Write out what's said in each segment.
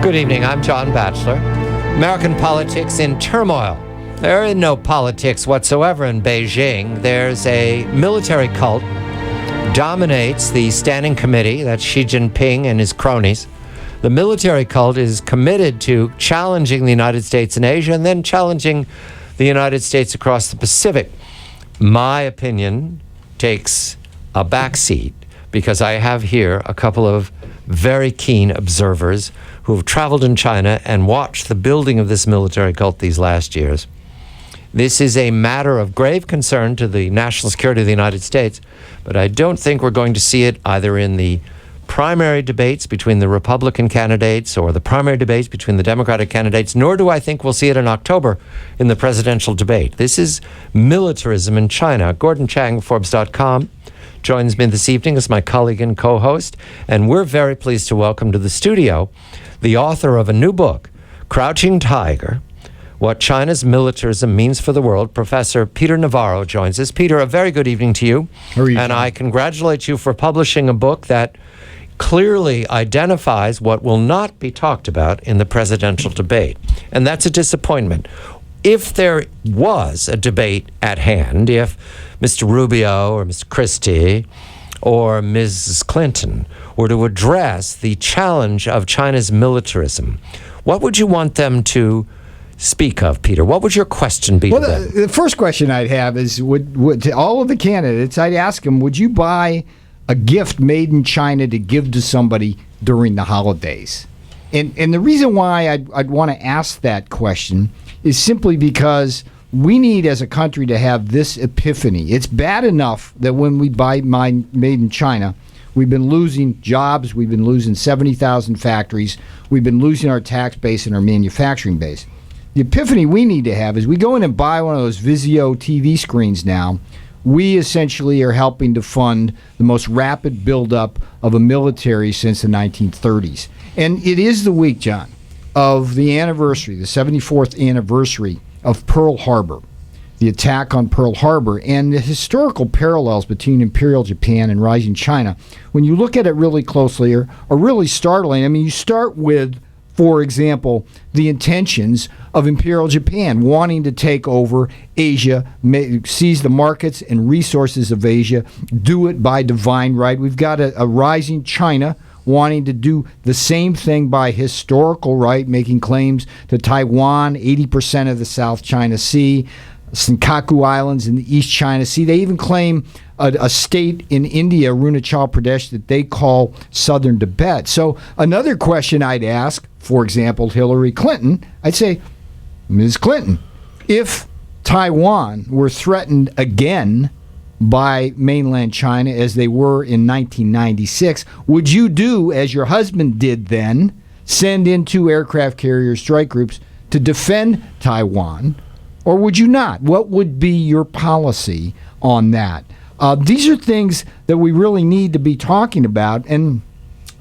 Good evening. I'm John Batchelor. American politics in turmoil. There is no politics whatsoever in Beijing. There's a military cult dominates the standing committee. That's Xi Jinping and his cronies. The military cult is committed to challenging the United States in Asia and then challenging the United States across the Pacific. My opinion takes a backseat because I have here a couple of very keen observers who have traveled in China and watched the building of this military cult these last years. This is a matter of grave concern to the national security of the United States, but I don't think we're going to see it either in the primary debates between the Republican candidates or the primary debates between the Democratic candidates, nor do I think we'll see it in October in the presidential debate. This is militarism in China. Gordon Chang, Forbes.com, joins me this evening as my colleague and co-host, and we're very pleased to welcome to the studio the author of a new book, Crouching Tiger, What China's Militarism Means for the World. Professor Peter Navarro joins us. Peter, a very good evening to you. How are you, and John? I congratulate you for publishing a book that clearly identifies what will not be talked about in the presidential debate. And that's a disappointment. If there was a debate at hand, if Mr. Rubio or Mr. Christie or Mrs. Clinton were to address the challenge of China's militarism, what would you want them to speak of, Peter? What would your question be to them? The first question I'd have is, would to all of the candidates, I'd ask them, would you buy a gift made in China to give to somebody during the holidays? And the reason why I'd want to ask that question is simply because we need, as a country, to have this epiphany. It's bad enough that when we buy made in China, we've been losing jobs, we've been losing 70,000 factories, we've been losing our tax base and our manufacturing base. The epiphany we need to have is we go in and buy one of those Vizio TV screens now. We essentially are helping to fund the most rapid buildup of a military since the 1930s. And it is the week, John, of the anniversary, the 74th anniversary of Pearl Harbor, the attack on Pearl Harbor, and the historical parallels between Imperial Japan and rising China. When you look at it really closely, are really startling. I mean, you start with, for example, the intentions of Imperial Japan wanting to take over Asia, seize the markets and resources of Asia, do it by divine right. We've got a rising China wanting to do the same thing by historical right, making claims to Taiwan, 80% of the South China Sea, Senkaku Islands in the East China Sea. They even claim a state in India, Arunachal Pradesh, that they call Southern Tibet. So another question I'd ask, for example, Hillary Clinton, I'd say, Ms. Clinton, if Taiwan were threatened again by mainland China as they were in 1996, would you do as your husband did then, send in 2 aircraft carrier strike groups to defend Taiwan, or would you not? What would be your policy on that? These are things that we really need to be talking about. And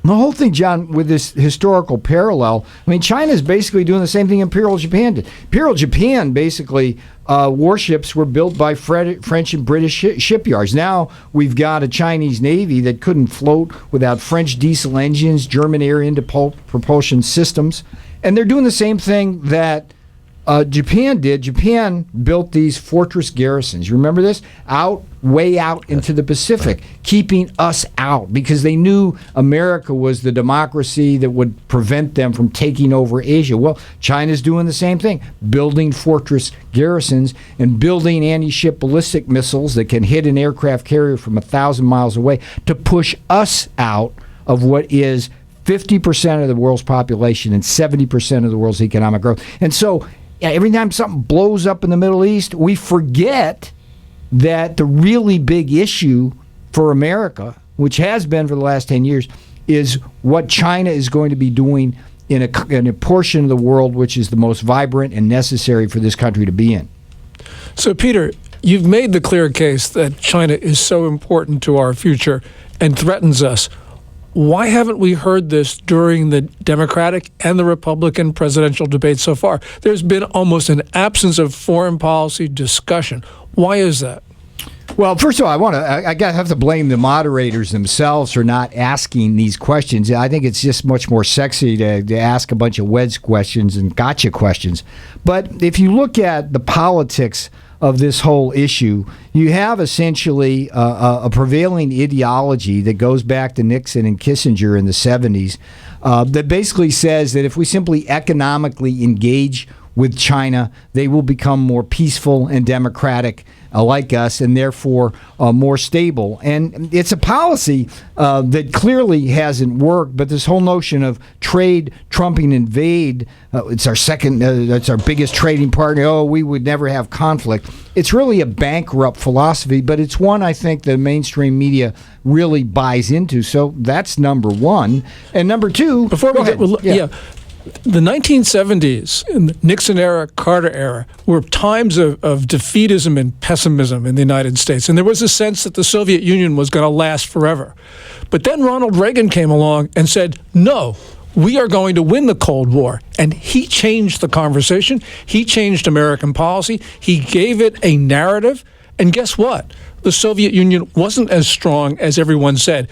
the whole thing, John, with this historical parallel, I mean, China is basically doing the same thing Imperial Japan did. Imperial Japan, basically, warships were built by French and British shipyards. Now we've got a Chinese Navy that couldn't float without French diesel engines, German air propulsion systems. And they're doing the same thing that Japan did. Japan built these fortress garrisons. You remember this? Way out into the Pacific, keeping us out because they knew America was the democracy that would prevent them from taking over Asia. Well, China's doing the same thing, building fortress garrisons and building anti-ship ballistic missiles that can hit an aircraft carrier from 1,000 miles away to push us out of what is 50% of the world's population and 70% of the world's economic growth. And so every time something blows up in the Middle East, we forget that the really big issue for America, which has been for the last 10 years, is what China is going to be doing in a portion of the world which is the most vibrant and necessary for this country to be in. So, Peter, you've made the clear case that China is so important to our future and threatens us. Why haven't we heard this during the Democratic and the Republican presidential debates so far? There's been almost an absence of foreign policy discussion. Why is that? Well, first of all, I have to blame the moderators themselves for not asking these questions. I think it's just much more sexy to ask a bunch of wedge questions and gotcha questions. But if you look at the politics of this whole issue, you have essentially a prevailing ideology that goes back to Nixon and Kissinger in the 70s that basically says that if we simply economically engage with China, they will become more peaceful and democratic like us, and therefore more stable. And it's a policy that clearly hasn't worked, but this whole notion of trade trumping invade, it's our second, that's our biggest trading partner, oh, we would never have conflict. It's really a bankrupt philosophy, but it's one I think the mainstream media really buys into. So that's number one. And number two, before we get, the 1970s, in the Nixon era, Carter era, were times of defeatism and pessimism in the United States. And there was a sense that the Soviet Union was going to last forever. But then Ronald Reagan came along and said, no, we are going to win the Cold War. And he changed the conversation. He changed American policy. He gave it a narrative. And guess what? The Soviet Union wasn't as strong as everyone said.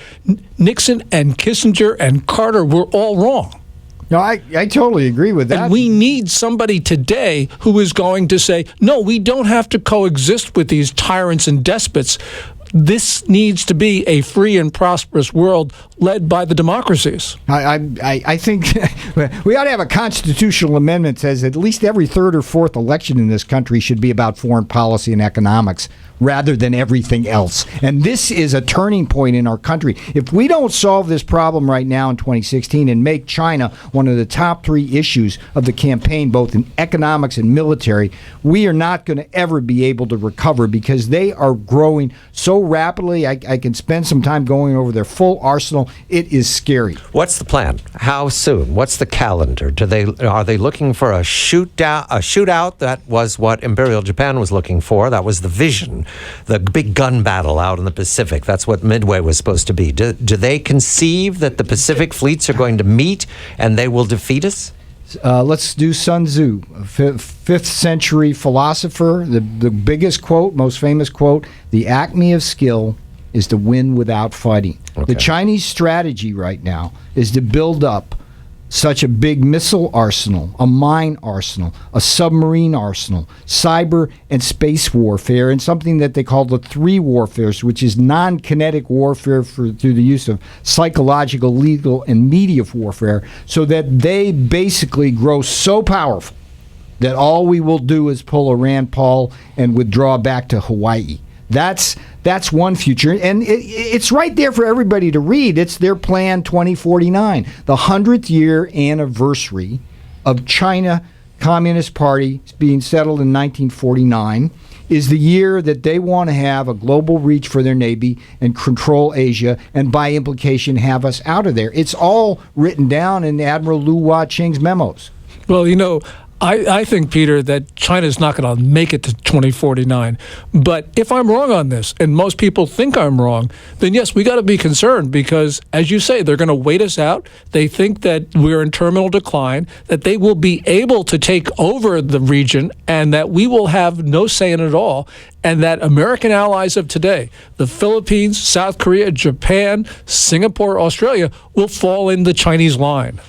Nixon and Kissinger and Carter were all wrong. No, I totally agree with that. And we need somebody today who is going to say, no, we don't have to coexist with these tyrants and despots. This needs to be a free and prosperous world led by the democracies. I think we ought to have a constitutional amendment that says at least every third or fourth election in this country should be about foreign policy and economics rather than everything else. And this is a turning point in our country. If we don't solve this problem right now in 2016 and make China one of the top three issues of the campaign, both in economics and military, we are not going to ever be able to recover because they are growing so rapidly. I can spend some time going over their full arsenal. It is scary. What's the plan? How soon? What's the calendar? Are they looking for a shootout? That was what Imperial Japan was looking for. That was the vision. The big gun battle out in the Pacific. That's what Midway was supposed to be. Do they conceive that the Pacific fleets are going to meet and they will defeat us? Let's do Sun Tzu, a 5th century philosopher. The biggest quote, most famous quote, the acme of skill is to win without fighting. Okay. The Chinese strategy right now is to build up such a big missile arsenal, a mine arsenal, a submarine arsenal, cyber and space warfare, and something that they call the three warfares, which is non-kinetic warfare through the use of psychological, legal, and media warfare, so that they basically grow so powerful that all we will do is pull a Rand Paul and withdraw back to Hawaii. That's one future, and it's right there for everybody to read. It's their Plan 2049, the 100th year anniversary of China Communist Party being settled in 1949 is the year that they want to have a global reach for their Navy and control Asia, and by implication have us out of there. It's all written down in Admiral Lu Wah-Ching's memos. Well, I think, Peter, that China's not going to make it to 2049. But if I'm wrong on this, and most people think I'm wrong, then yes, we got to be concerned because, as you say, they're going to wait us out. They think that we're in terminal decline, that they will be able to take over the region, and that we will have no say in it at all, and that American allies of today, the Philippines, South Korea, Japan, Singapore, Australia, will fall in the Chinese line.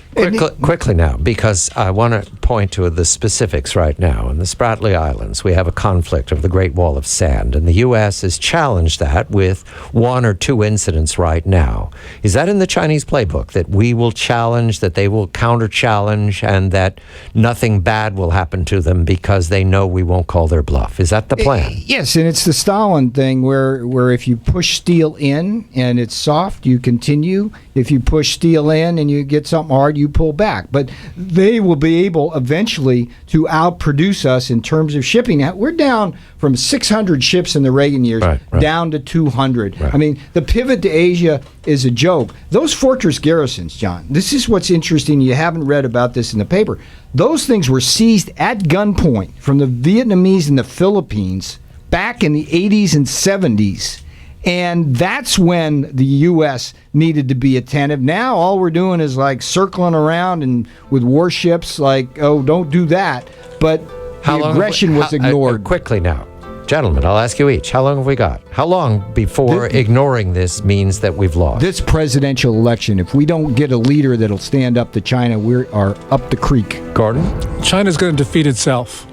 Quickly now, because I want to point to the specifics right now. In the Spratly Islands, we have a conflict of the Great Wall of Sand, and the U.S. has challenged that with one or two incidents right now. Is that in the Chinese playbook, that we will challenge, that they will counter-challenge, and that nothing bad will happen to them because they know we won't call their bluff? Is that the plan? Yes, and it's the Stalin thing where if you push steel in and it's soft, you continue. If you push steel in and you get something hard, you pull back. But they will be able eventually to outproduce us in terms of shipping. We're down from 600 ships in the Reagan years down to 200. Right. I mean, the pivot to Asia is a joke. Those fortress garrisons, John, this is what's interesting. You haven't read about this in the paper. Those things were seized at gunpoint from the Vietnamese and the Philippines back in the 80s and 70s. And that's when the U.S. needed to be attentive. Now all we're doing is like circling around and with warships like, oh, don't do that. But the aggression was ignored. Quickly now, Gentlemen, I'll ask you each. How long have we got? How long before ignoring this means that we've lost? This presidential election, if we don't get a leader that'll stand up to China, we are up the creek. Gordon? China's going to defeat itself.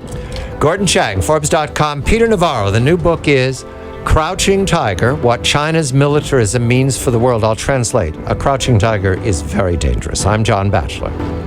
Gordon Chang, Forbes.com. Peter Navarro. The new book is Crouching Tiger, What China's Militarism Means for the World. I'll translate. A crouching tiger is very dangerous. I'm John Batchelor.